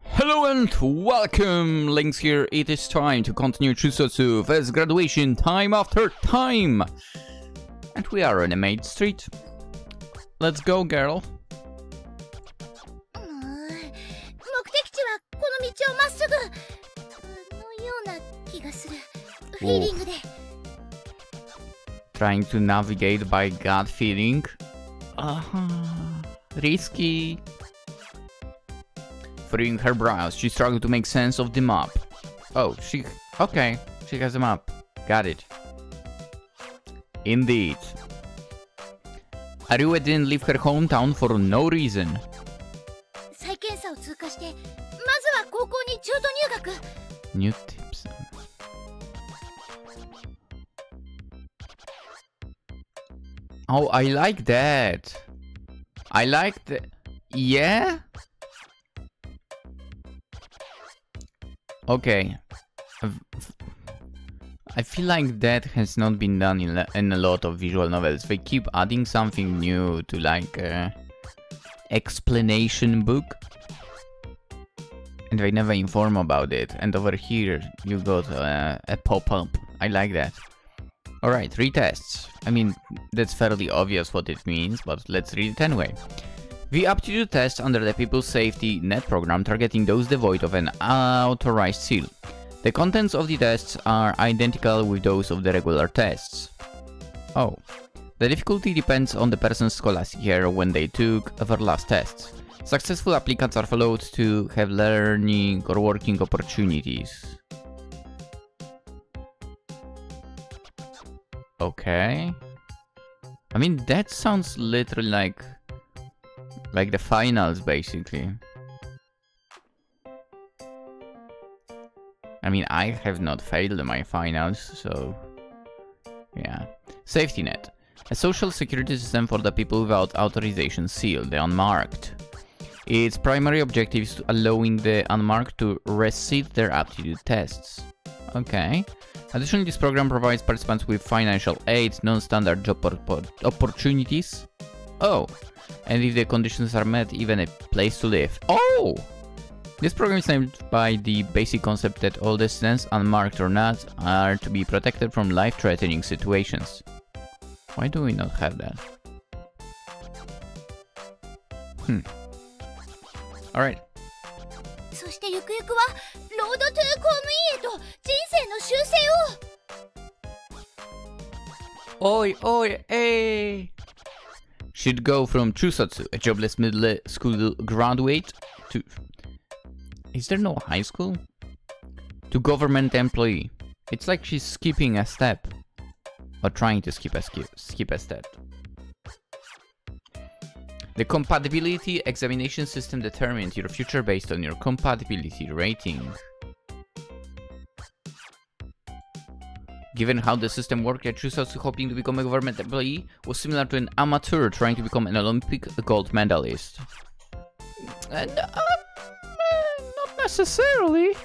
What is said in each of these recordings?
Hello and welcome, Lynx here. It is time to continue Chuusotsu first graduation time after time. And we are on a main street. Let's go, girl. Trying to navigate by gut feeling. Risky. Freeing her brows, she struggled to make sense of the map. Oh, okay, she has a map. Got it. Indeed. Ariue didn't leave her hometown for no reason. New tips. Oh, I like that. I like that. Yeah? Okay. I feel like that has not been done in a lot of visual novels. They keep adding something new to like explanation book. And they never inform about it. And over here you got a pop-up. I like that. Alright, retests. I mean, that's fairly obvious what it means, but let's read it anyway. The aptitude test under the People's Safety Net program targeting those devoid of an authorized seal. The contents of the tests are identical with those of the regular tests. Oh. The difficulty depends on the person's scholastic year when they took their last tests. Successful applicants are followed to have learning or working opportunities. Okay. I mean, that sounds literally like the finals, basically. I mean, I have not failed in my finals, so... yeah. Safety net. A social security system for the people without authorization seal, the unmarked. Its primary objective is allowing the unmarked to resit their aptitude tests. Okay. Additionally, this program provides participants with financial aid, non-standard job opportunities. Oh! And if the conditions are met, even a place to live. Oh! This program is named by the basic concept that all the students, unmarked or not, are to be protected from life-threatening situations. Why do we not have that? Alright. Oi, oi, hey! Should go from Chuusotsu, a jobless middle school graduate, to... Is there no high school? To government employee. It's like she's skipping a step. Or trying to skip a step. The compatibility examination system determines your future based on your compatibility rating. Given how the system worked, Chuusotsu hoping to become a government employee was similar to an amateur trying to become an Olympic gold medalist. And, not necessarily.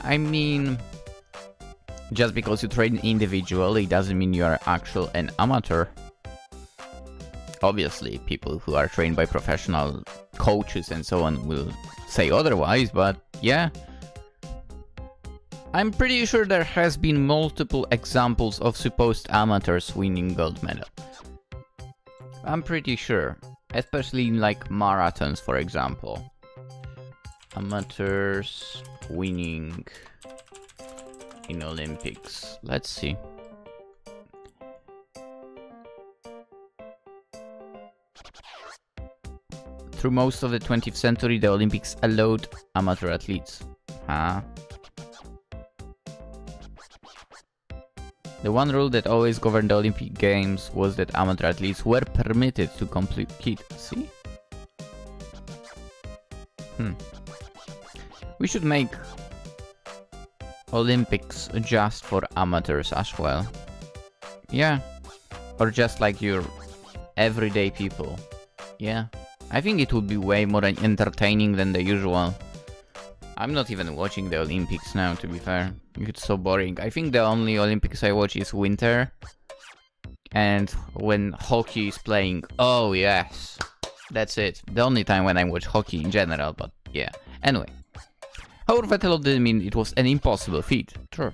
I mean, just because you train individually doesn't mean you are an amateur. Obviously, people who are trained by professional coaches and so on will say otherwise, but yeah. I'm pretty sure there has been multiple examples of supposed amateurs winning gold medal. I'm pretty sure, especially in like marathons, for example. Amateurs winning in Olympics. Let's see. Through most of the 20th century, the Olympics allowed amateur athletes. Huh? The one rule that always governed the Olympic Games was that amateur athletes were permitted to compete. See? We should make Olympics just for amateurs as well. Yeah. Or just like your everyday people. Yeah. I think it would be way more entertaining than the usual. I'm not even watching the Olympics now, to be fair. It's so boring. I think the only Olympics I watch is winter. And when hockey is playing. Oh, yes. That's it. The only time when I watch hockey in general, but yeah. Anyway. However, Vettel didn't mean it was an impossible feat. True.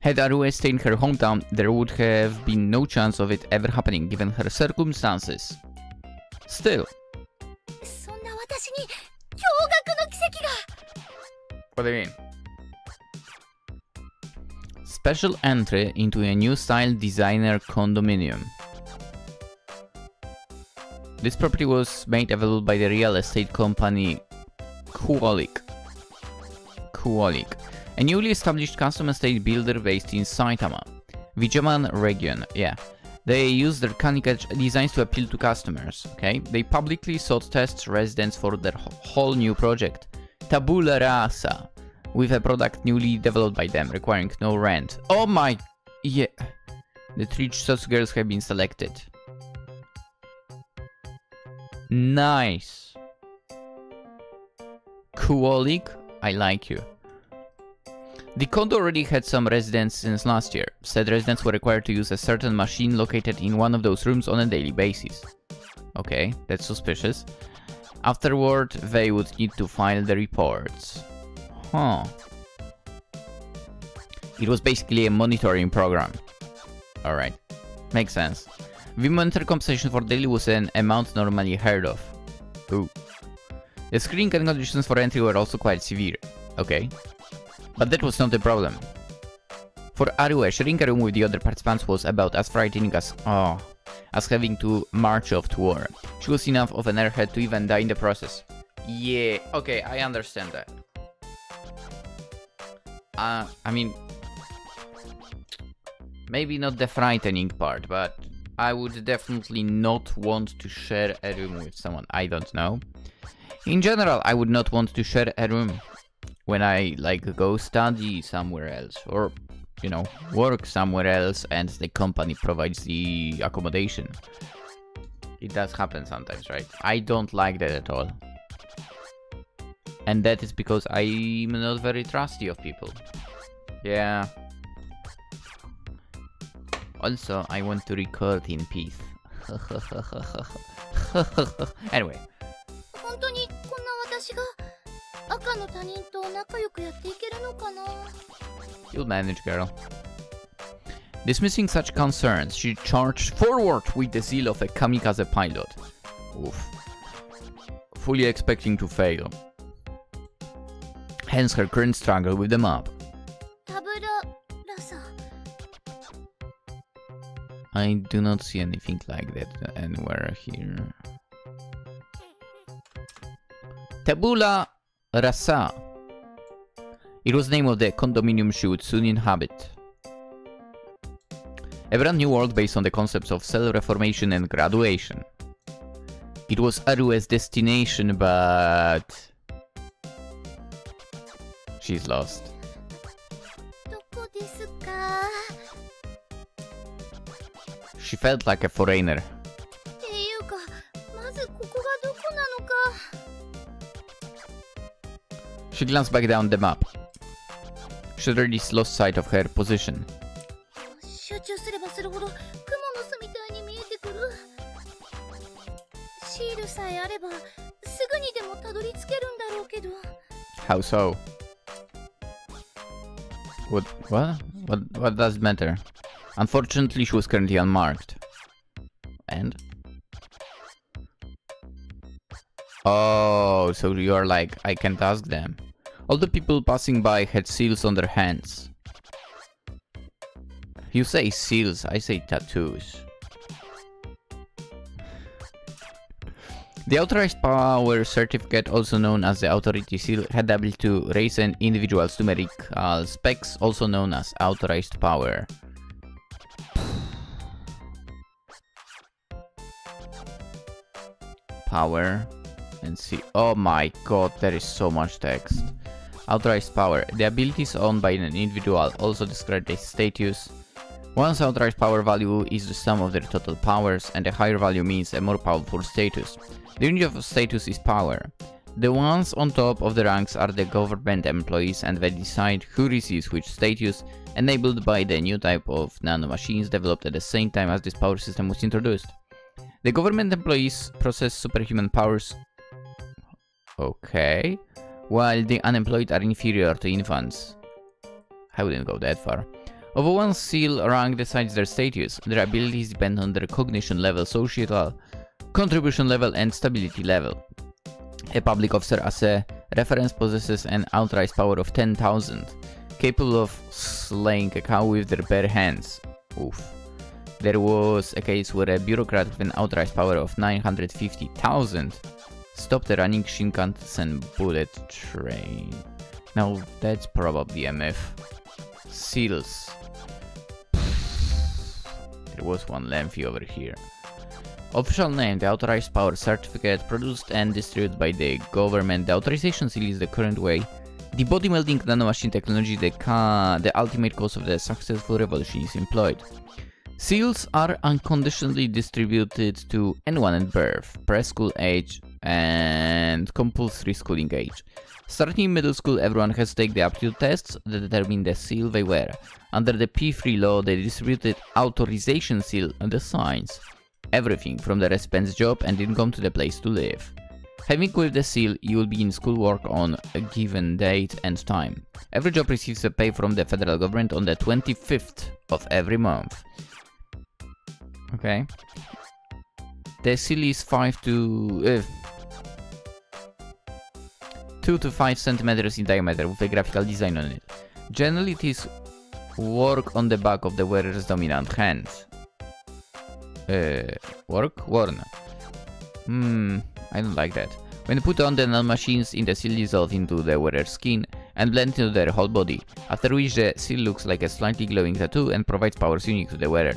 Had Arue stayed in her hometown, there would have been no chance of it ever happening, given her circumstances. Still. What do you mean? Special entry into a new style designer condominium. This property was made available by the real estate company Kuolik, a newly established custom estate builder based in Saitama, Vijaman region. Yeah, they use their cutting-edge designs to appeal to customers. Okay, they publicly sought test residents for their whole new project, Tabula Rasa, with a product newly developed by them, requiring no rent. Oh my... yeah. The 3 Chuusotsu girls have been selected. Nice. Kuolik, I like you. The condo already had some residents since last year. Said residents were required to use a certain machine located in one of those rooms on a daily basis. Okay, that's suspicious. Afterward, they would need to file the reports. Huh. It was basically a monitoring program. Alright. Makes sense. The monetary compensation for daily was an amount normally heard of. Ooh. The screening and conditions for entry were also quite severe. Okay. But that was not the problem. For Arue, sharing a room with the other participants was about as frightening as having to march off to war. She was enough of an airhead to even die in the process. Yeah, okay, I understand that. I mean, maybe not the frightening part, but I would definitely not want to share a room with someone I don't know. In general, I would not want to share a room when I like go study somewhere else or, you know, work somewhere else and the company provides the accommodation. It does happen sometimes, right? I don't like that at all. And that is because I'm not very trusty of people. Yeah. Also, I want to record in peace. Anyway. You'll manage, girl. Dismissing such concerns, she charged forward with the zeal of a kamikaze pilot. Oof. Fully expecting to fail. Hence her current struggle with the map. I do not see anything like that anywhere here. Tabula Rasa. It was the name of the condominium she would soon inhabit. A brand new world based on the concepts of self-reformation and graduation. It was Arue's destination, but... she's lost. She felt like a foreigner. She glanced back down the map. She already lost sight of her position. How so? What does it matter? Unfortunately, she was currently unmarked. And? Oh, so you're like, I can't ask them. All the people passing by had seals on their hands. You say seals, I say tattoos. The Authorized Power Certificate, also known as the Authority Seal, had the ability to raise an individual's numerical specs, also known as Authorized Power. Power and see. Oh my god, there is so much text. Authorized power. The abilities owned by an individual, also described as status. One's authorized power value is the sum of their total powers, and a higher value means a more powerful status. The unit of status is power. The ones on top of the ranks are the government employees, and they decide who receives which status, enabled by the new type of nanomachines developed at the same time as this power system was introduced. The government employees possess superhuman powers. Okay. While the unemployed are inferior to infants. I wouldn't go that far. Although one seal rank decides their status, their abilities depend on their cognition level, societal contribution level, and stability level. A public officer as a reference possesses an authorized power of 10,000, capable of slaying a cow with their bare hands. Oof. There was a case where a bureaucrat with an authorized power of 950,000 stopped a running Shinkansen bullet train. Now that's probably a myth. Seals. There was one lengthy over here. Official name: the authorized power certificate, produced and distributed by the government. The authorization seal is the current way the body melding nanomachine technology, the ultimate cause of the successful revolution, is employed. Seals are unconditionally distributed to anyone at birth, preschool age, and compulsory schooling age. Starting in middle school, everyone has to take the aptitude tests that determine the seal they wear. Under the P3 law, the distributed authorization seal assigns everything from the recipient's job and income to the place to live. Having with the seal, you will begin schoolwork on a given date and time. Every job receives a pay from the federal government on the 25th of every month. Okay. The seal is 2 to 5 centimeters in diameter with a graphical design on it. Generally, it is work on the back of the wearer's dominant hand. Worn. I don't like that. When put on, the nanomachines in the seal dissolve into the wearer's skin and blend into their whole body, after which the seal looks like a slightly glowing tattoo and provides powers unique to the wearer.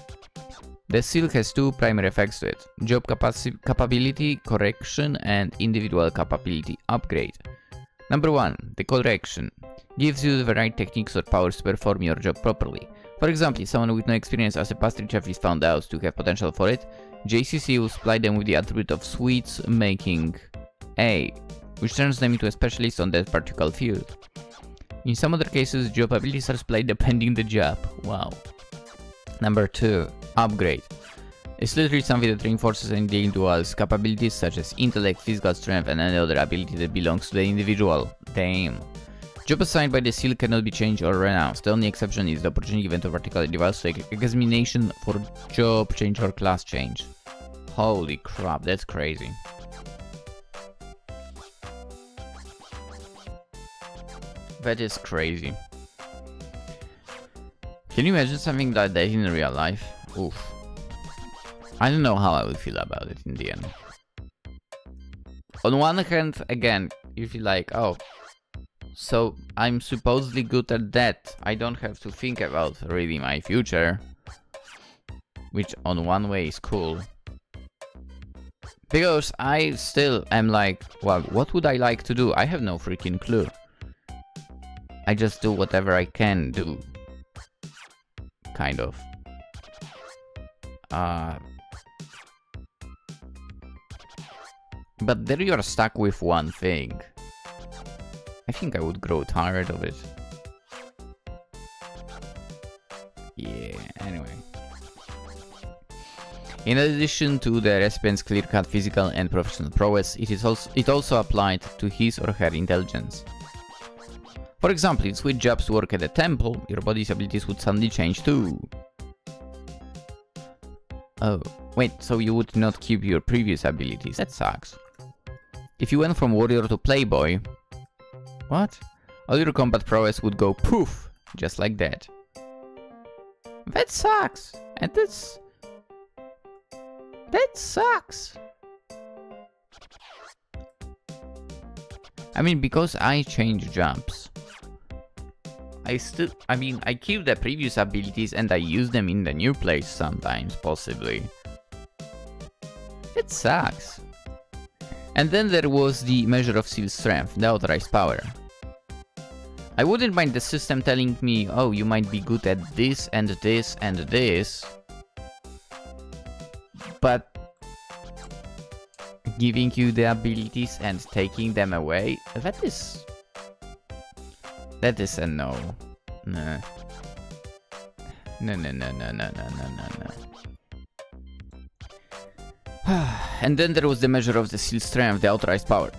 The seal has two primary effects to it: job capability correction and individual capability upgrade. Number 1. The correction gives you the right techniques or powers to perform your job properly. For example, if someone with no experience as a pastry chef is found out to have potential for it, JCC will supply them with the attribute of sweets making A, which turns them into a specialist on that particular field. In some other cases, job abilities are supplied depending on the job. Wow. Number 2. Upgrade. It's literally something that reinforces an individual's capabilities such as intellect, physical strength, and any other ability that belongs to the individual. Damn. Job assigned by the seal cannot be changed or renounced. The only exception is the opportunity given to a particular device like examination for job change or class change. Holy crap, that's crazy. That is crazy. Can you imagine something like that in real life? Oof. I don't know how I would feel about it in the end. On one hand, again, you feel like, oh, so I'm supposedly good at that. I don't have to think about really my future. Which on one way is cool. Because I still am like, well, what would I like to do? I have no freaking clue. I just do whatever I can do. Kind of. But there you are stuck with one thing. I think I would grow tired of it. Yeah, anyway. In addition to the recipient's clear-cut physical and professional prowess, it also applied to his or her intelligence. For example, if you switch jobs to work at a temple, your body's abilities would suddenly change too. Oh, wait, so you would not keep your previous abilities? That sucks. If you went from warrior to playboy... What? All your combat prowess would go poof, just like that. That sucks! And that sucks! I mean, because I change jumps. I keep the previous abilities and I use them in the new place sometimes, possibly. It sucks. And then there was the measure of seal strength, the authorized power. I wouldn't mind the system telling me, oh, you might be good at this and this and this. But giving you the abilities and taking them away, that is a no. Nah. No. And then there was the measure of the seal strength, the authorized power.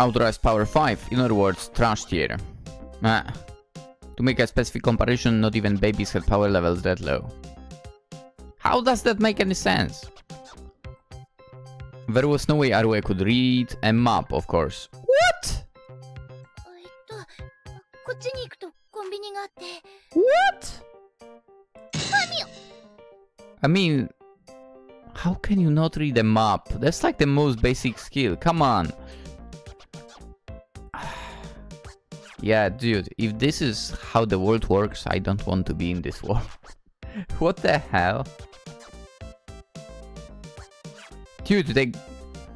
Authorized power 5, in other words, trash tier. Ah. To make a specific comparison, not even babies have power levels that low. How does that make any sense? There was no way Arue could read a map, of course. What? What? I mean, how can you not read a map? That's like the most basic skill. Come on. Yeah, dude, if this is how the world works, I don't want to be in this world. What the hell? Dude, the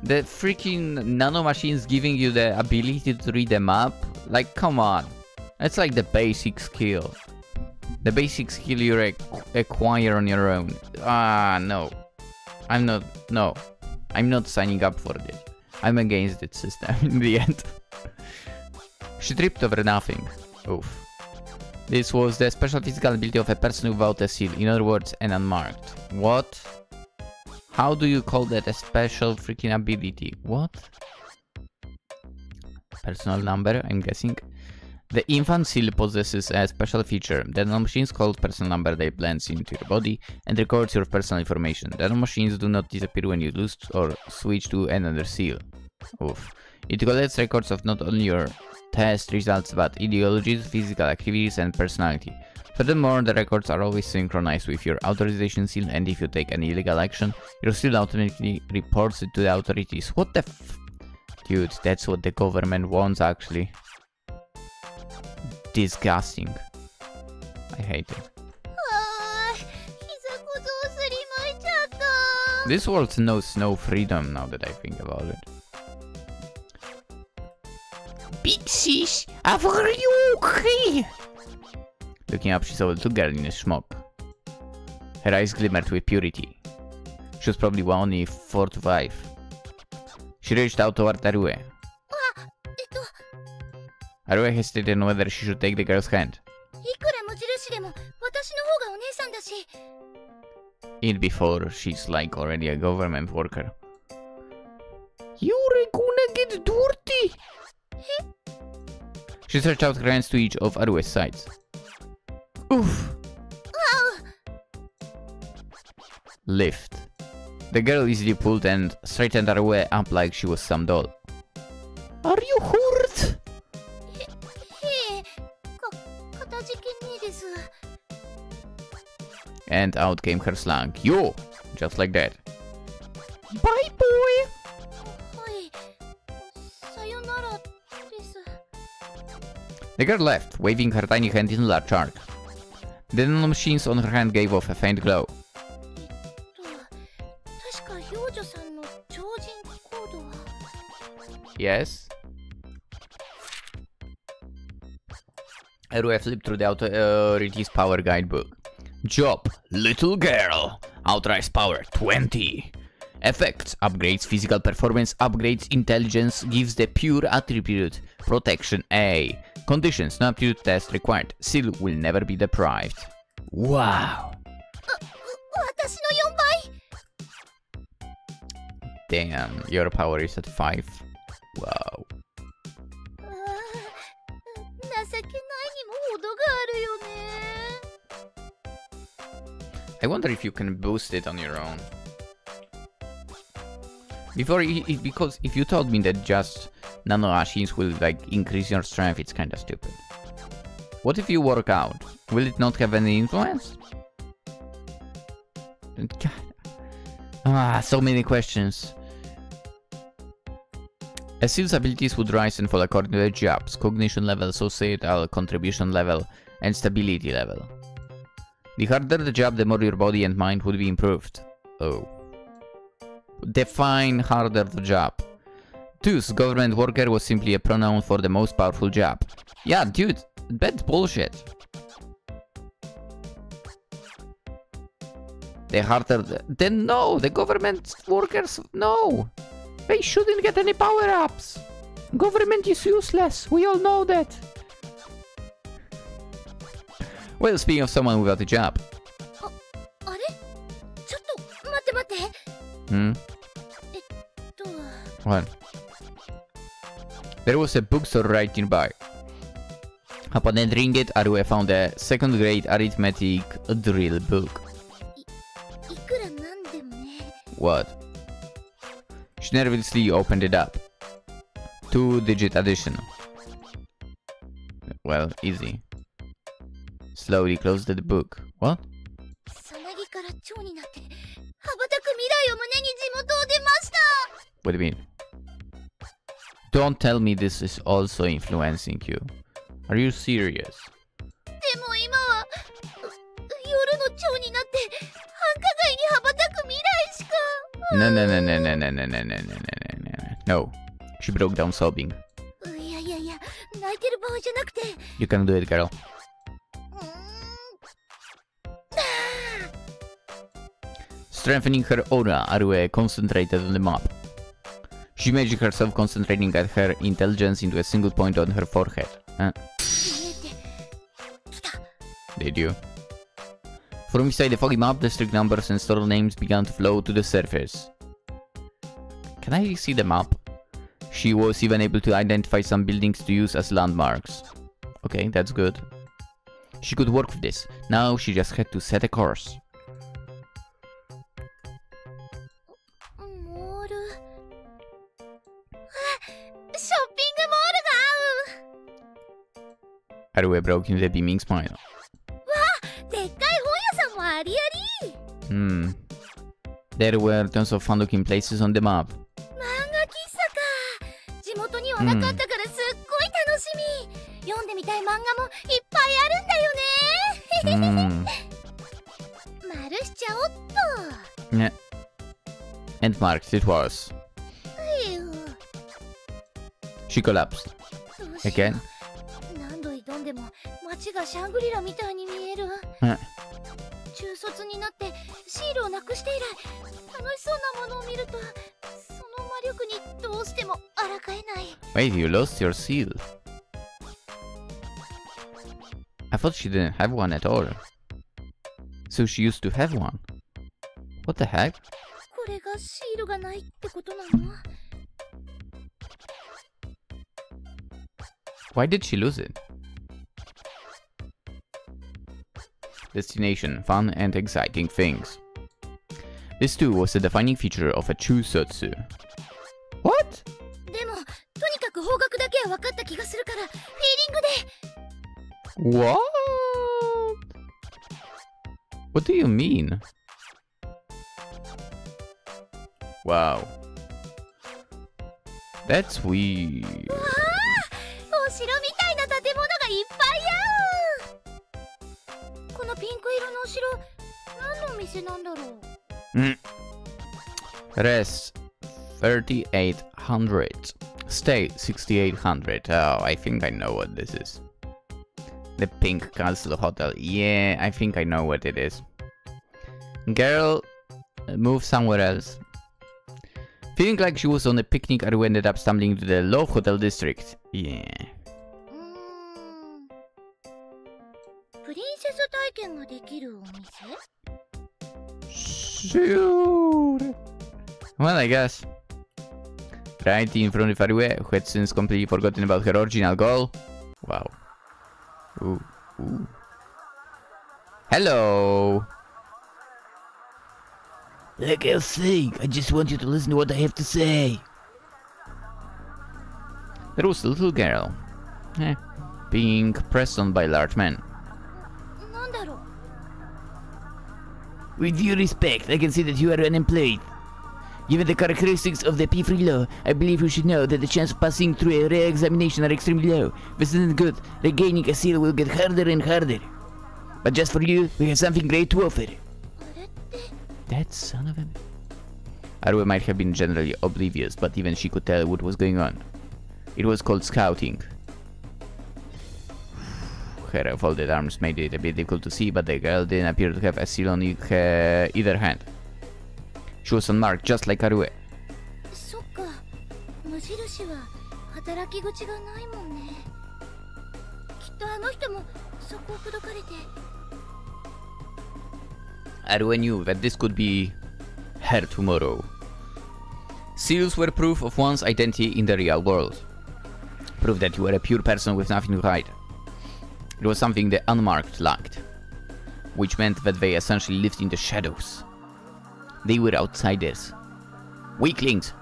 freaking nanomachines giving you the ability to read a map? Like, come on. That's like the basic skill. The basic skill you acquire on your own. Ah, no. I'm not signing up for this. I'm against that system in the end. She tripped over nothing. Oof. This was the special physical ability of a person without a seal. In other words, an unmarked. What? How do you call that a special freaking ability? What? Personal number, I'm guessing. The infant seal possesses a special feature. The nanomachines called personal number that blends into your body and records your personal information. The nanomachines do not disappear when you lose or switch to another seal. Oof. It collects records of not only your test results but ideologies, physical activities and personality. Furthermore, the records are always synchronized with your authorization seal, and if you take an illegal action, your seal automatically reports it to the authorities. What the f... Dude, that's what the government wants actually. Disgusting. I hate it. This world knows no freedom now that I think about it. Big sis, are you okay? Looking up, she saw a little girl in a smock. Her eyes glimmered with purity. She was probably only 4 to 5. She reached out toward Arue. Arue hesitated on whether she should take the girl's hand. It before she's like already a government worker. You're gonna get dirty! She stretched out her hands to each of Arue's sides. Oof! Lift. The girl easily pulled and straightened Arue up like she was some doll. Are you hurt? And out came her slang. Yo! Just like that. Bye, boy! The girl left, waving her tiny hand in a large arc. The nanomachines on her hand gave off a faint glow. Yes? Arue flipped through the authorities power guidebook. Job, little girl. Authorized power, 20. Effects, upgrades physical performance, upgrades intelligence, gives the pure attribute, protection A. Conditions, no aptitude test required. Seal will never be deprived. Wow. Damn, your power is at 5. Wow. I wonder if you can boost it on your own. Because if you told me that just nanomachines will like increase your strength, it's kinda stupid. What if you work out? Will it not have any influence? So many questions. A seal's abilities would rise and fall according to the job's cognition level, societal contribution level, and stability level. The harder the job, the more your body and mind would be improved. Oh. Define harder the job. Thus, government worker was simply a pronoun for the most powerful job. Yeah, dude, that's bullshit. The harder then no, the government workers, no. They shouldn't get any power-ups. Government is useless, we all know that. Well, speaking of someone without a job. Hmm? What? There was a bookstore right nearby. Upon entering it, Arue found a second-grade arithmetic drill book. What? She nervously opened it up. 2-digit addition. Well, easy. Slowly closed the book. What? What do you mean? Don't tell me this is also influencing you. Are you serious? No. No. She broke down sobbing. You can do it, girl. Strengthening her aura, Arue concentrated on the map. She imagined herself concentrating at her intelligence into a single point on her forehead. Did you? From inside the foggy map, district numbers and store names began to flow to the surface. Can I see the map? She was even able to identify some buildings to use as landmarks. Okay, that's good. She could work with this. Now she just had to set a course. Arue broke into a beaming smile. There were tons of fun-looking places on the map. Yeah. And marked it was. She collapsed. Again. Wait, you lost your seal. I thought she didn't have one at all. So she used to have one. What the heck? Why did she lose it? Destination, fun and exciting things. This too was a defining feature of a Chuusotsu. What? What? What do you mean? Wow. That's weird. Rest 3800. Stay 6800. Oh, I think I know what this is. The Pink Castle Hotel. Yeah, I think I know what it is. Girl, move somewhere else. Feeling like she was on a picnic, Aru ended up stumbling into the Love Hotel district. Yeah. Sure. Well, I guess. Right in front of Arue, who had since completely forgotten about her original goal. Wow. Ooh. Hello. Like I was saying, I just want you to listen to what I have to say. There was a little girl. Being pressed on by a large man. With due respect, I can see that you are unemployed. Given the characteristics of the P3 law, I believe you should know that the chance of passing through a re-examination are extremely low. This isn't good. Regaining a seal will get harder and harder. But just for you, we have something great to offer. That son of a... Arue might have been generally oblivious, but even she could tell what was going on. It was called scouting. Her folded arms made it a bit difficult to see, but the girl didn't appear to have a seal on either hand. She was unmarked, just like Arue. Arue knew that this could be her tomorrow. Seals were proof of one's identity in the real world. Prove that you were a pure person with nothing to hide. It was something the unmarked lacked, which meant that they essentially lived in the shadows. They were outsiders. Weaklings!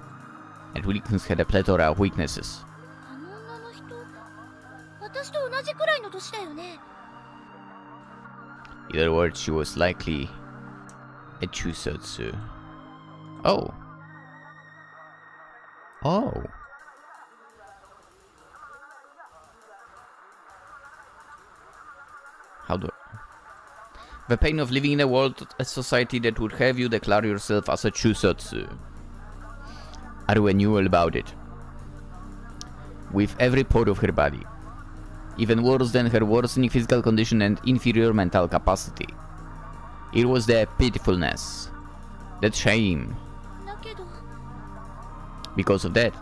And weaklings had a plethora of weaknesses. In other words, she was likely a Chuusotsu. Oh. Oh. How do... The pain of living in a world, a society that would have you declare yourself as a Chuusotsu. Arue knew all about it. With every pore of her body. Even worse than her worsening physical condition and inferior mental capacity. It was the pitifulness. That shame. Because of that.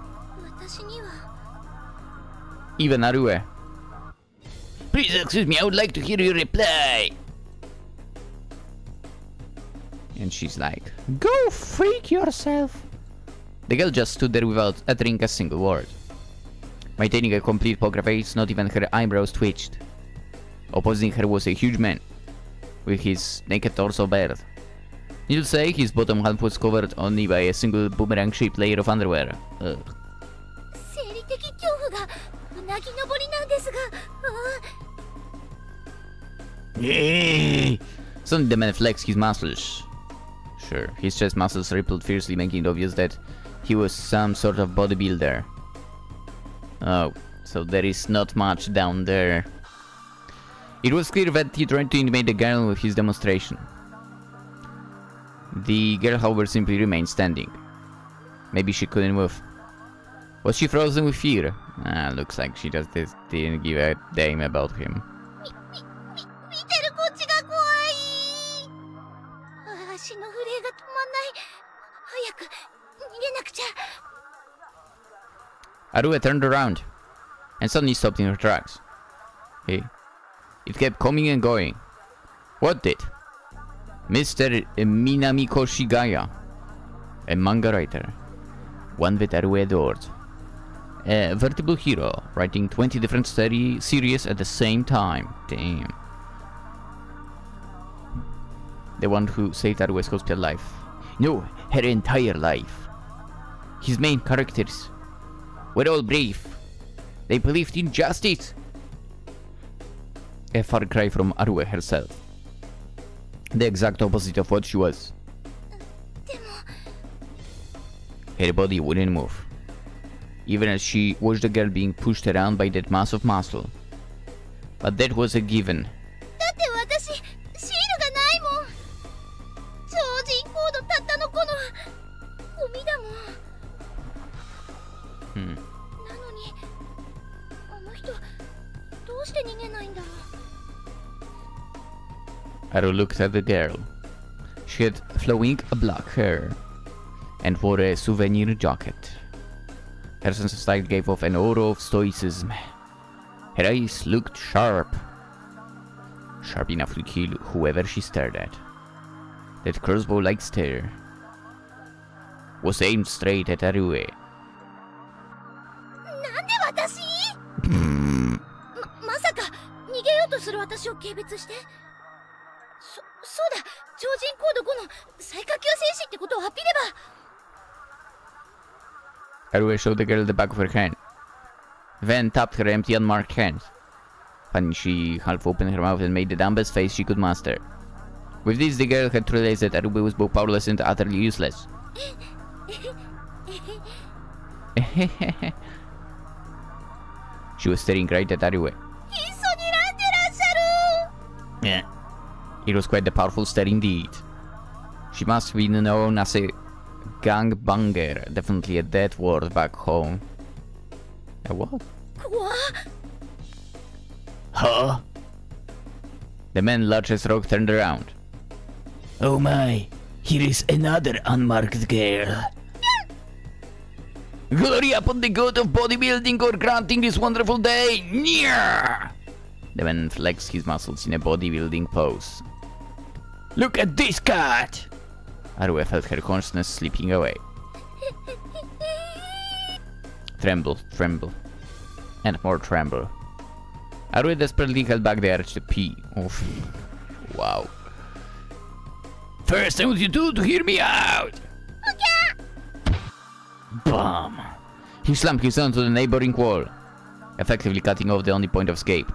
Even Arue. Please excuse me, I would like to hear your reply. And she's like, go freak yourself. The girl just stood there without uttering a single word. Maintaining a complete poker face, not even her eyebrows twitched. Opposing her was a huge man, with his naked torso bared. Needless to say, his bottom half was covered only by a single boomerang-shaped layer of underwear. Ugh. Suddenly the man flexed his muscles. Sure, his chest muscles rippled fiercely, making it obvious that he was some sort of bodybuilder. Oh, so there is not much down there. It was clear that he tried to intimidate the girl with his demonstration. The girl, however, simply remained standing. Maybe she couldn't move. Was she frozen with fear? Looks like she just didn't give a damn about him. Arue turned around and suddenly stopped in her tracks. Hey, it kept coming and going. What did? Mr. Minamiko Shigaya, a manga writer, one that Arue adored. A veritable hero, writing 20 different series at the same time. Damn. The one who saved Arue's hospital life. No, her entire life. His main characters were all brave. They believed in justice. A far cry from Arue herself. The exact opposite of what she was. Her body wouldn't move, even as she watched the girl being pushed around by that mass of muscle. But that was a given. Arue looked at the girl. She had flowing black hair and wore a souvenir jacket. Her sense of style gave off an aura of stoicism. Her eyes looked sharp. Sharp enough to kill whoever she stared at. That crossbow-like stare was aimed straight at Arue. Arue showed the girl the back of her hand, then tapped her empty unmarked hand. Finally, she half opened her mouth and made the dumbest face she could muster. With this, the girl had realized that Arue was both powerless and utterly useless. She was staring right at Arue. Yeah. It was quite a powerful stare indeed. She must have been known as a gangbanger, definitely a dead word back home. A what? Huh? The man large as rock turned around. Oh my, here is another unmarked girl. Glory upon the god of bodybuilding or granting this wonderful day! Nyah! The man flexed his muscles in a bodybuilding pose. Look at this cat! Arue felt her consciousness slipping away. Tremble, tremble. and more tremble. Arue desperately held back the urge to pee. Oof. Wow. First, I want you two to hear me out! Okay! Bam! He slammed his onto the neighboring wall, effectively cutting off the only point of escape.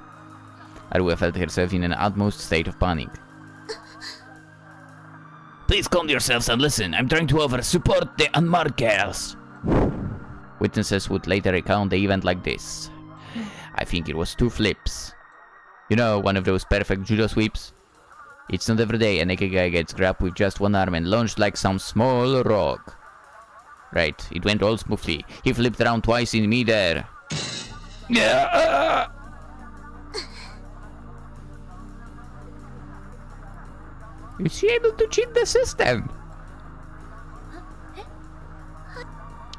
Arue felt herself in an utmost state of panic. Please calm yourselves and listen. I'm trying to offer support the unmarked girls. Witnesses would later recount the event like this. I think it was 2 flips. You know, one of those perfect judo sweeps? It's not every day a naked guy gets grabbed with just one arm and launched like some small rock. Right, it went all smoothly. He flipped around twice in midair. Is she able to cheat the system?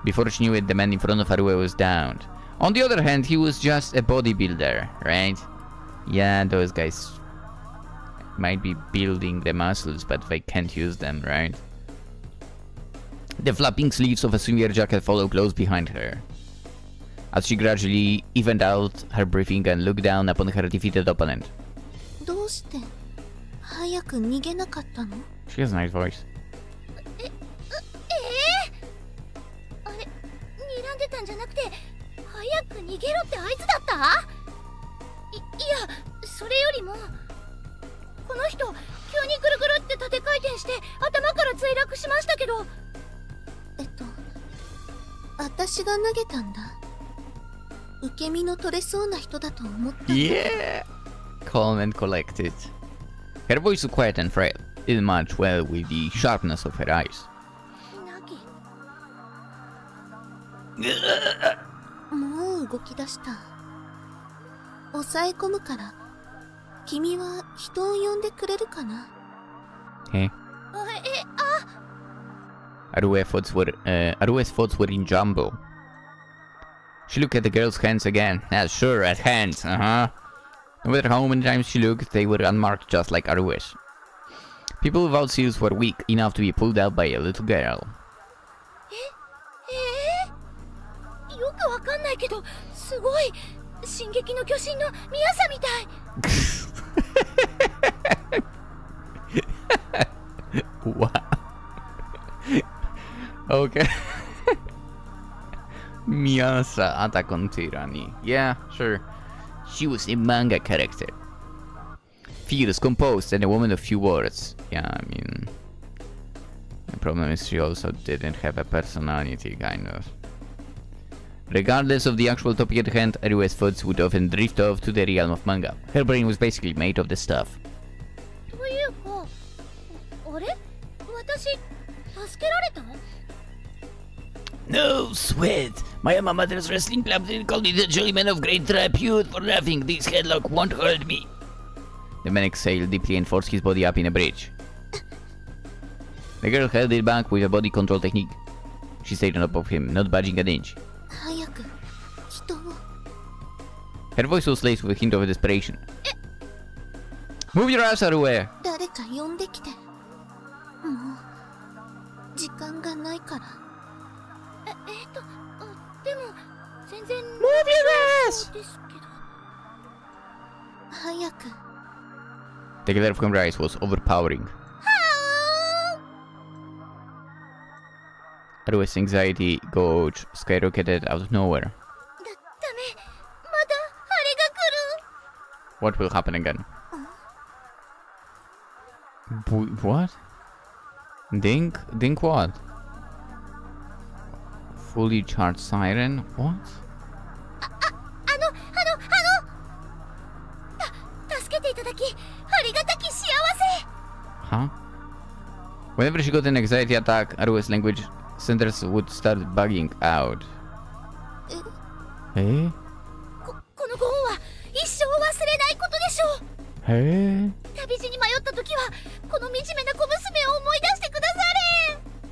Before she knew it, the man in front of Arue was downed. On the other hand, he was just a bodybuilder, right? Yeah, those guys might be building the muscles, but they can't use them, right? The flapping sleeves of a swinger jacket follow close behind her, as she gradually evened out her breathing and looked down upon her defeated opponent. She has a nice voice. Yeah! Calm and collected. Her voice was quiet and frail. Didn't match well with the sharpness of her eyes. Hey. Arue's thoughts were in jumble. She looked at the girl's hands again. Yeah, sure, at hands, No matter how many times she looked, they were unmarked just like Arue's. People without seals were weak enough to be pulled out by a little girl. Wow. Okay. Miyasa, Attack on Tyranny. Yeah, sure. She was a manga character. Fierce, composed, and a woman of few words. Yeah, I mean... The problem is she also didn't have a personality, kind of. Regardless of the actual topic at hand, Arue's thoughts would often drift off to the realm of manga. Her brain was basically made of the stuff. No sweat! My alma mater's wrestling club didn't call me the jolly man of great repute for nothing. This headlock won't hurt me. The man exhaled deeply and forced his body up in a bridge. The girl held it back with a body control technique. She stayed on top of him, not budging an inch. Her voice was laced with a hint of desperation. Move your ass, Arue! Move your ass! The glare from her eyes was overpowering. Arue's anxiety gauge skyrocketed out of nowhere. What will happen again? What? Dink? Dink what? Fully charged siren? What? Huh? Whenever she got an anxiety attack, Arue's language centers would start bugging out. Eh? Hey?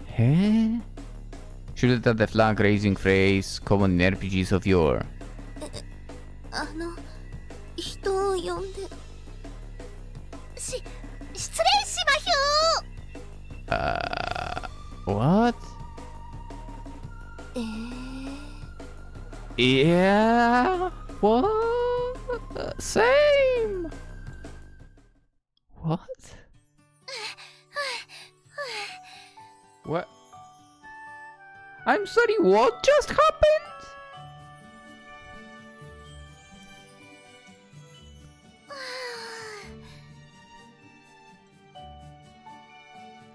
Hey? Shoot at the flag-raising phrase common in RPGs of yore. What? Yeah? What? Same! What? What? I'm sorry, what just happened?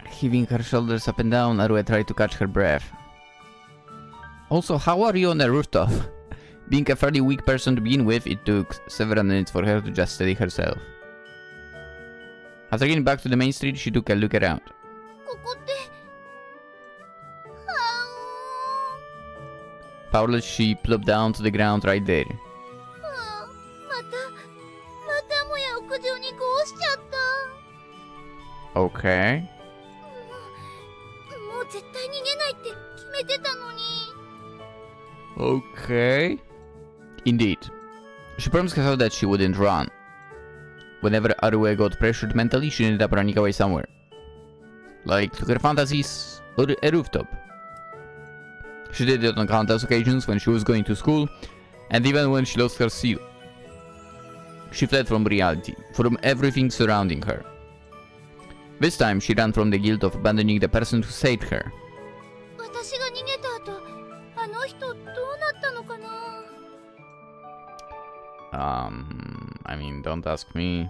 Heaving her shoulders up and down, Arue tried to catch her breath. Also, how are you on a rooftop? Being a fairly weak person to begin with, it took several minutes for her to just steady herself. After getting back to the main street, she took a look around. Powerless, she plopped down to the ground right there. Okay. Okay. Indeed. She promised herself that she wouldn't run. Whenever Arue got pressured mentally, she ended up running away somewhere. Like to her fantasies or a rooftop. She did it on countless occasions when she was going to school, and even when she lost her seal. She fled from reality, from everything surrounding her. This time, she ran from the guilt of abandoning the person who saved her. I mean, don't ask me.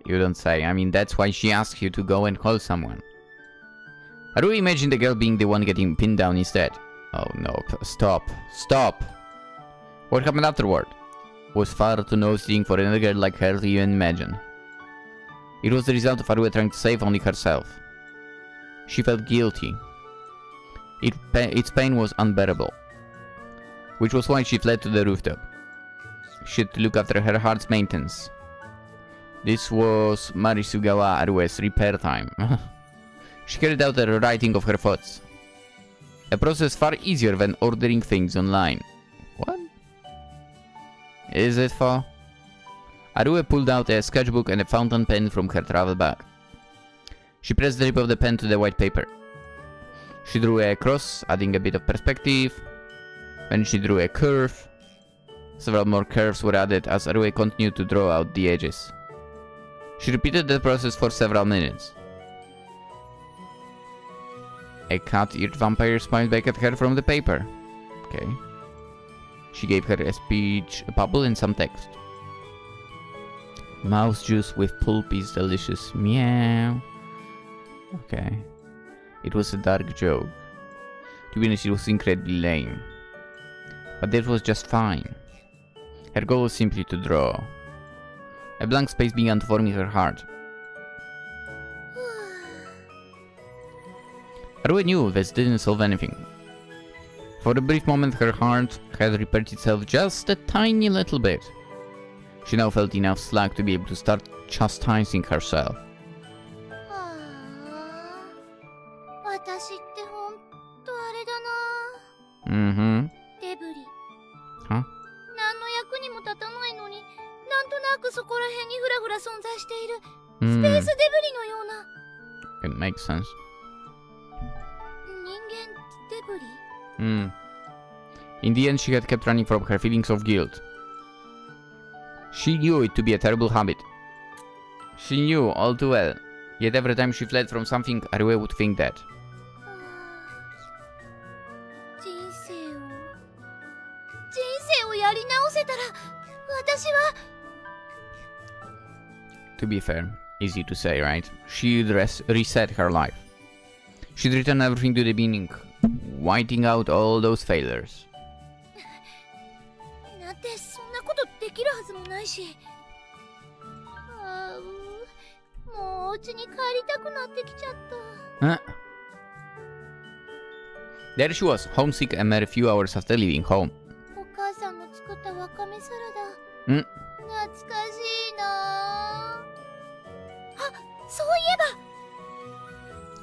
You don't say. I mean, that's why she asked you to go and call someone. I do imagine the girl being the one getting pinned down instead. Oh no, stop. Stop! What happened afterward was far too nauseating for another girl like her to even imagine. It was the result of Arue trying to save only herself. She felt guilty. Its pain was unbearable. Which was why she fled to the rooftop. She had to look after her heart's maintenance. This was Marisugawa Arue's repair time. She carried out the writing of her thoughts. A process far easier than ordering things online. What? Is it for? Arue pulled out a sketchbook and a fountain pen from her travel bag. She pressed the tip of the pen to the white paper. She drew a cross, adding a bit of perspective. Then she drew a curve. Several more curves were added as Arue continued to draw out the edges. She repeated the process for several minutes. A cat-eared vampire smiled back at her from the paper. Okay. She gave her a speech bubble and some text. Mouse juice with pulp is delicious. Meow. Okay. It was a dark joke. To be honest, it was incredibly lame. But that was just fine. Her goal was simply to draw. A blank space began to form in her heart. Arue knew this didn't solve anything. For a brief moment her heart had repaired itself just a tiny little bit. She now felt enough slack to be able to start chastising herself. Mm-hmm. Huh? It makes sense. In the end, she had kept running from her feelings of guilt. She knew it to be a terrible habit. She knew all too well, yet every time she fled from something, Arue would think that. To be fair, easy to say, right? She'd reset her life. She'd return everything to the beginning, whiting out all those failures. Huh? There she was, homesick a mere few hours after leaving home.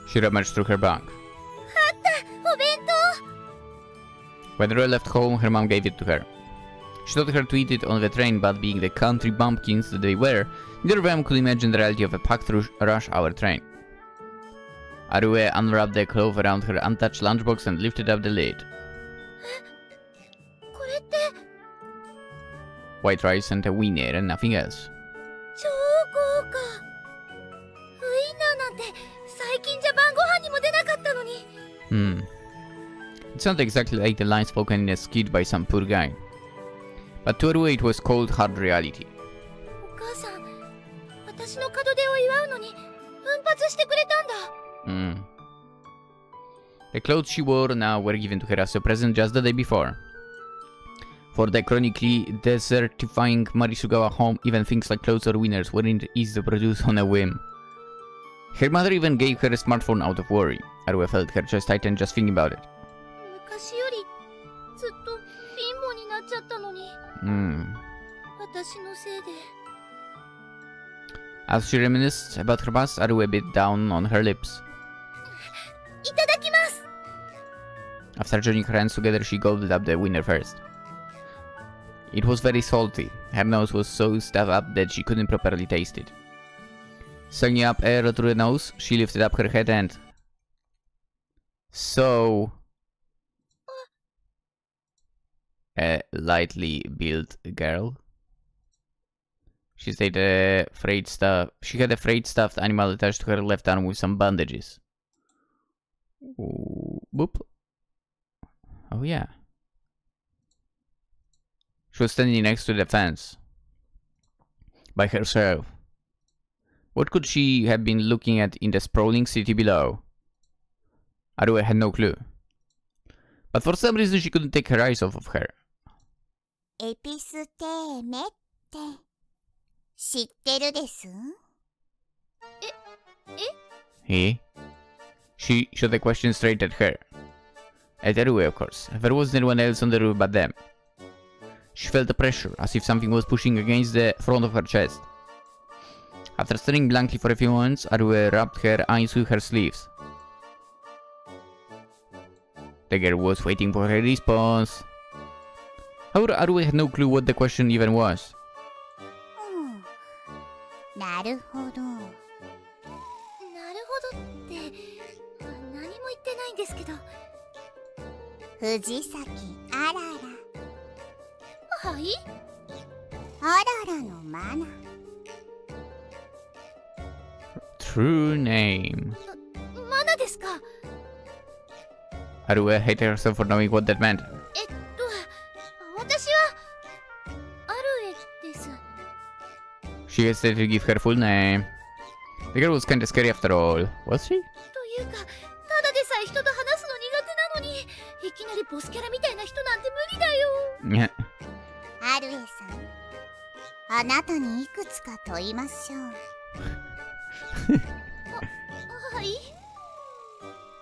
She rummaged through her bag. When Rue left home, her mom gave it to her. She taught her to eat it on the train, but being the country bumpkins that they were, neither of them could imagine the reality of a packed rush hour train. Arue unwrapped the cloth around her untouched lunchbox and lifted up the lid. White rice and a wiener and nothing else. It's not exactly like the line spoken in a skit by some poor guy. But to Arue it was cold, hard reality. The clothes she wore now were given to her as a present just the day before. For the chronically desertifying Marisugawa home, even things like clothes or wieners weren't easy to produce on a whim. Her mother even gave her a smartphone out of worry. Arue felt her chest tighten just thinking about it. As she reminisced about her past, Arue bit down on her lips. After joining her hands together, she gobbled up the wiener first. It was very salty. Her nose was so stuffed up that she couldn't properly taste it. Sucking up air through the nose, she lifted up her head and... So... A lightly built girl. She had a frayed stuffed animal attached to her left arm with some bandages. Ooh, boop. Oh yeah. She was standing next to the fence. By herself. What could she have been looking at in the sprawling city below? Arue had no clue. But for some reason she couldn't take her eyes off of her. He? She shot the question straight at her. At Arue, of course. There wasn't anyone else on the roof but them. She felt the pressure, as if something was pushing against the front of her chest. After staring blankly for a few moments, Arue rubbed her eyes with her sleeves. The girl was waiting for her response. However, Arue had no clue what the question even was. True name. Arue hated herself for knowing what that meant. She hesitated to give her full name. The girl was kinda scary after all, was she? Yeah.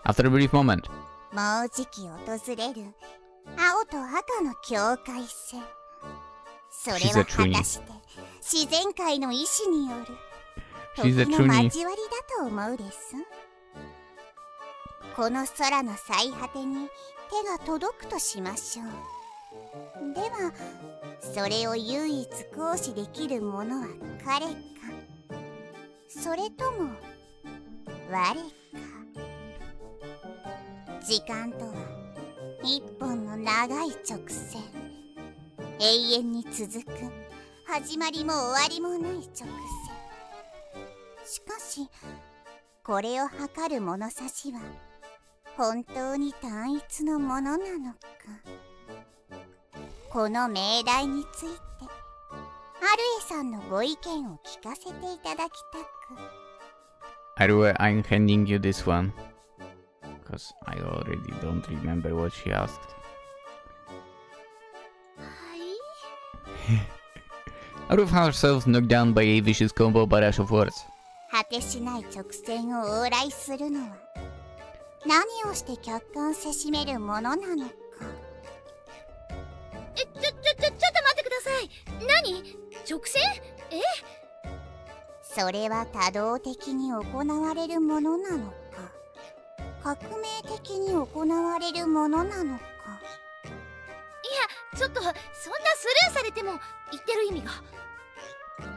After a brief moment. She's a trunie. She's a trunie. この空の最果てに手が届くとしましょう。では、それを唯一行使できるものは彼か、それとも我か。時間とは一本の長い直線、永遠に続く、始まりも終わりもない直線。しかし、これを測る物差しは本当に単一のものなのか。この命題について、アルエさんのご意見を聞かせていただきたく。Arue, I'm handing you this one. Because I already don't remember what she asked. はい。Arue found herself knocked down by a vicious combo barrage of words. 果てしない直線を往来するのは何をして客観せしめるものなのか。ちょっと待ってください。何？直線？それは多動的に行われるものなのか、革命的に行われるものなのか。いや、ちょっとそんなスルーされても言ってる意味が。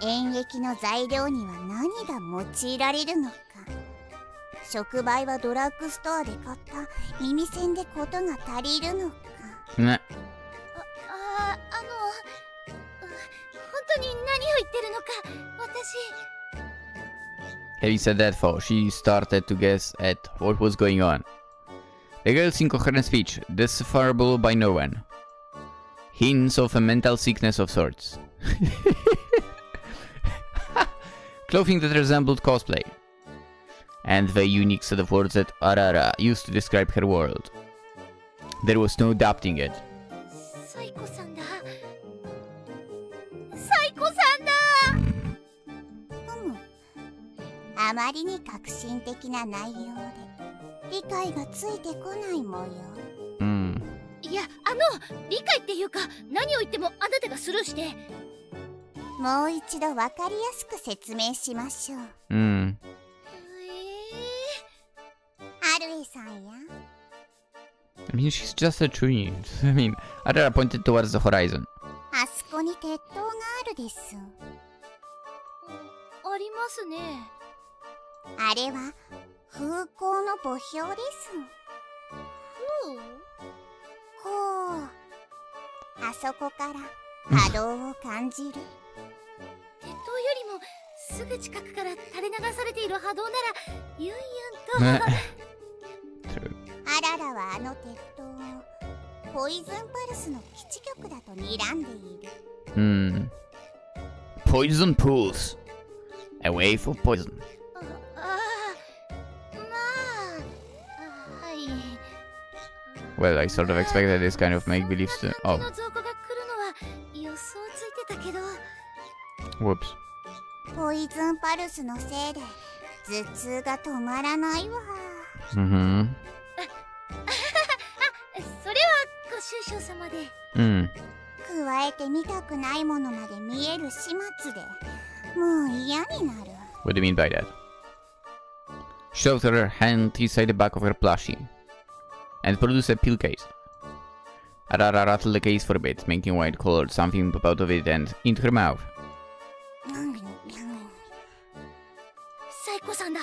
演劇の材料には何が用いられるのか、触媒はドラッグストアで買った耳栓でことが足りるのか。ね。本当に何を言ってるのか、私。Having said that, though, she started to guess at what was going on. The girl's incoherent speech, decipherable by no one. Hints of a mental sickness of sorts. Clothing that resembled cosplay. And the unique set of words that Arara used to describe her world. There was no doubting it. サイコさんだ。サイコさんだ。あまりに革新的な内容で理解がついてこない模様。いや、理解っていうか何を言ってもあなたがスルーして。もう一度わかりやすく説明しましょう。アルエさんや。I mean, she's just a tree. I mean, Arara pointed towards the horizon. あそこに鉄塔があるです。ありますね。あれは風光の墓標です。こう、あそこから波動を感じる。鉄塔よりもすぐ近くから垂れ流されている波動ならユンユンと。アララはあの鉄塔をポイズンパルスの基地局だと睨んでいる。Poison pools. A wave of poison. Well, I sort of expected this kind of make-believe to... Oh. Whoops. ポイズンパルスのせいで頭痛が止まらないわ。それはご愁傷様で。加えて見たくないものまで見える始末でもう嫌になる。What do you mean by that? She shoved her hand inside the back of her plushie and produced a pill case. Arara rattled the case for a bit, making white-colored something pop out of it and into her mouth. サイコさんだ。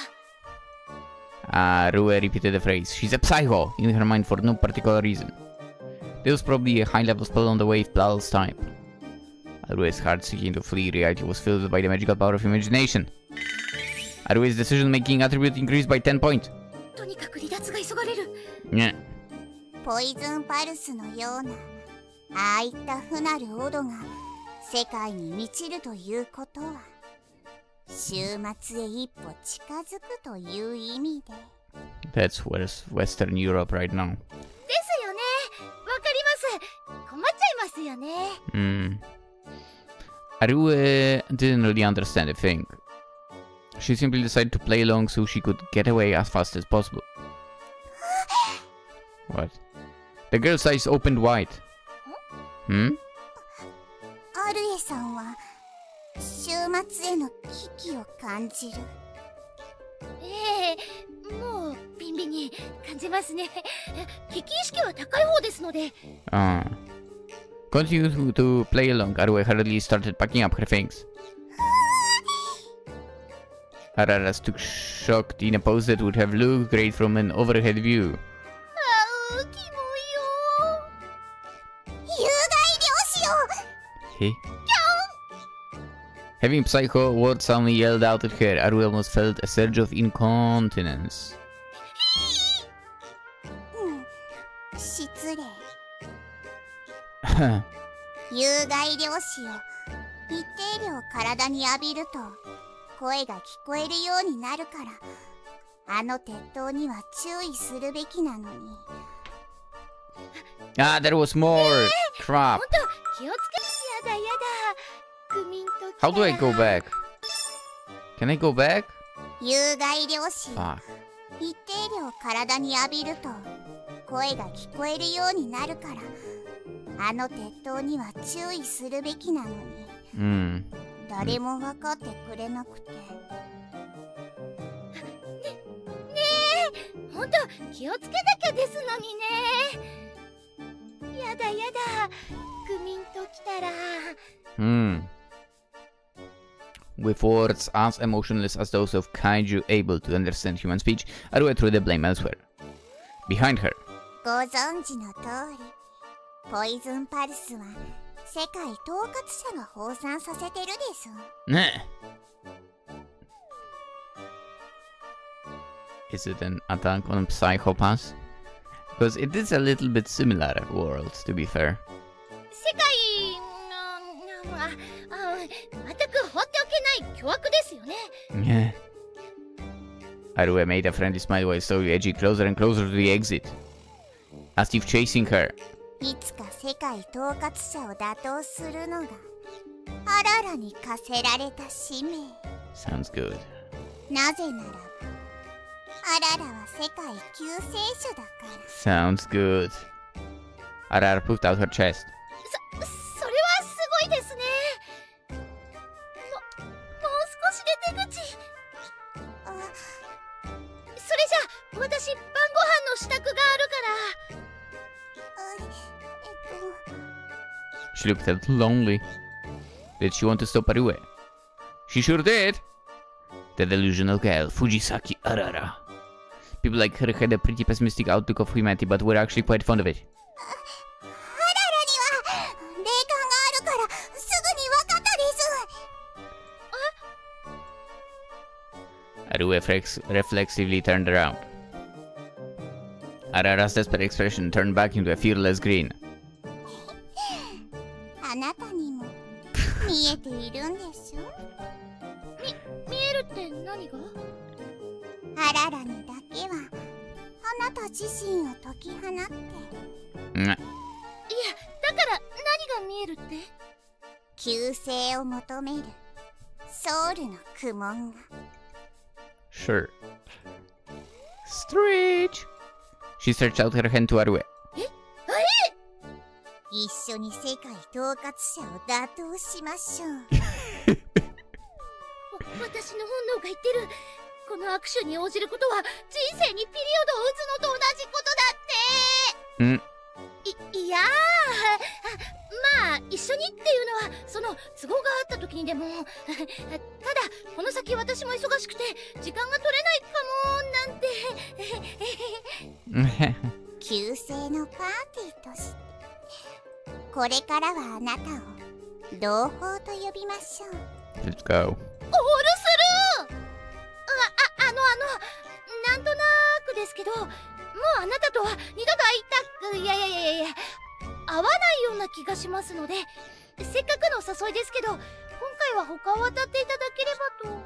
Rue repeated the phrase. She's a psycho, in her mind for no particular reason. There was probably a high-level spell on the wave Blal's type. Rue's heart seeking to flee reality was filled by the magical power of imagination. Rue's decision-making attribute increased by 10 points. とにかく離脱が急がれる。ね。ポイズンパルスのようなああいった不なるオドが世界に満ちるということは終末へ一歩近づくという意味で。That's Western Europe right now. ですよね。わかります。困っちゃいますよね。Rue didn't really understand a thing. She simply decided to play along so she could get away as fast as possible. What? The girl's eyes opened wide. アルエさんは終末への危機を感じる。もうビンビンに感じますね。危機意識は高い方ですので。Continue to play along. Arue hurriedly started packing up her things. Arara stood shocked in a pose that would have looked great from an overhead view. キモいよ。有害漁師よ。Having Psycho words suddenly yelled out at her, Arue almost felt a surge of incontinence. 失礼。有害漁師を一定量体に浴びると声が聞こえるようになるからあの鉄塔には注意するべきなのに。There was more crap. 本当気をつけ。やだやだ。クミンと。How do I go back? Can I go back? 有害漁師一定量体に浴びると声が聞こえるようになるからあの鉄塔には注意するべきなのに。誰も分かってくれなくて。ねえ、ほんと気をつけなきゃですのにね。やだやだ。クミンと来たら。with words as emotionless as those of kaiju able to understand human speech, Arue threw the blame elsewhere. Behind her. ご存知の通り、ポイズンパルスは世界統括者が放散させてるです。ねえ。Is it an attack on psychopaths? Because it is a little bit similar at Worlds, to be fair. 世界全く放っておけない巨悪ですよね。Yeah. Arue made a friendly smile while slowly edging closer and closer to the exit, as if chasing her. いつか世界統括者を打倒するのがアララに課せられた使命。Sounds good. なぜならばアララは世界救世主だから。Sounds good. Arara puffed out her chest. それはすごいですね。もう少しで出口。それじゃ私晩ご飯の支度があるから。She looked a little lonely. Did she want to stop Arue? She sure did. The delusional girl, Fujisaki Arara. People like her had a pretty pessimistic outlook of humanity, but were actually quite fond of it. アララには霊感があるからすぐに分かったです。Arue reflexively turned around. Arara's desperate expression turned back into a fearless grin. あなたにも見えているんでしょ。見えるって何が？アララにだけはあなた自身を解き放って。いや、だから何が見えるって？救世を求めるソウルの苦悶が。Sure. Stretch! She stretched out her hand to Arue. 一緒に世界統括者を打倒しましょう。私の本能が言ってる。この握手に応じることは人生にピリオドを打つのと同じことだって。いやまあ一緒にっていうのはその都合があった時にでもただこの先私も忙しくて時間が取れないかもなんて。救世のパーティーとしてこれからはあなたを同胞と呼びましょう。 Let's go. オールスルー。なんとなくですけど、もうあなたとは二度と会いた会わないような気がしますので、せっかくの誘いですけど、今回は他を渡っていただければと。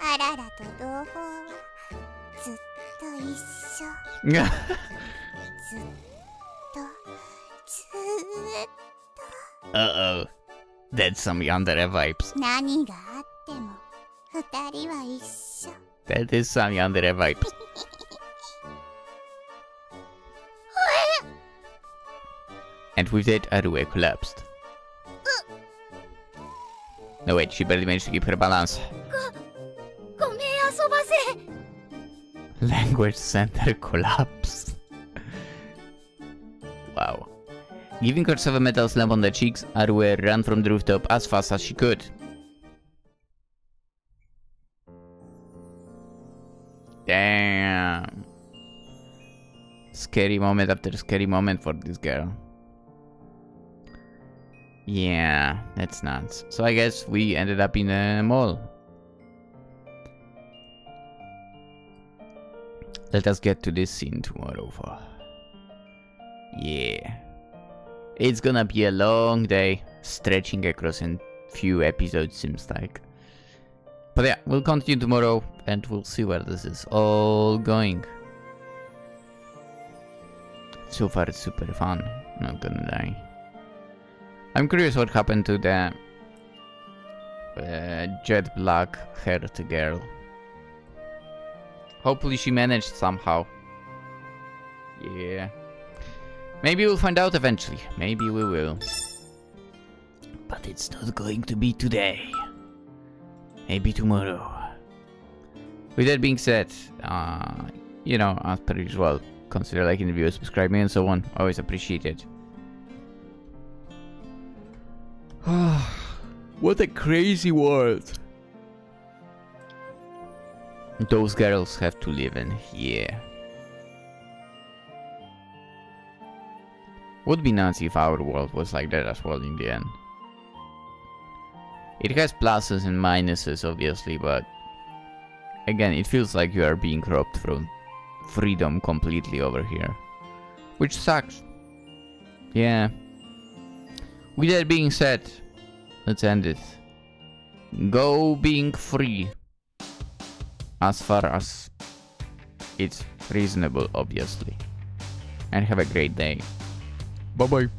アララと同胞はずっと一緒。ずっと。Uh-oh. That's some yandere vibes. 何があっても二人は一緒。That is some yandere vibes. And with that, Arue collapsed. No wait, she barely managed to keep her balance. ごめん遊ばせ。 Language center collapse. Wow. Giving herself a metal slap on the cheeks, Arue ran from the rooftop as fast as she could. Damn. Scary moment after scary moment for this girl. Yeah, that's nuts. So I guess we ended up in a mall. Let us get to this scene tomorrow. Yeah. It's gonna be a long day, stretching across a few episodes seems like. But yeah, we'll continue tomorrow and we'll see where this is all going. So far it's super fun, not gonna lie. I'm curious what happened to the jet black haired girl. Hopefully she managed somehow. Yeah. Maybe we'll find out eventually. Maybe we will. But it's not going to be today. Maybe tomorrow. With that being said, you know, as per usual, consider liking the video, subscribing and so on. Always appreciate it. What a crazy world. Those girls have to live in here. Would be nuts if our world was like that as well in the end. It has pluses and minuses, obviously, but again, it feels like you are being robbed from freedom completely over here. Which sucks. Yeah. With that being said, let's end it. Go being free. As far as it's reasonable, obviously. And have a great day. Bye bye.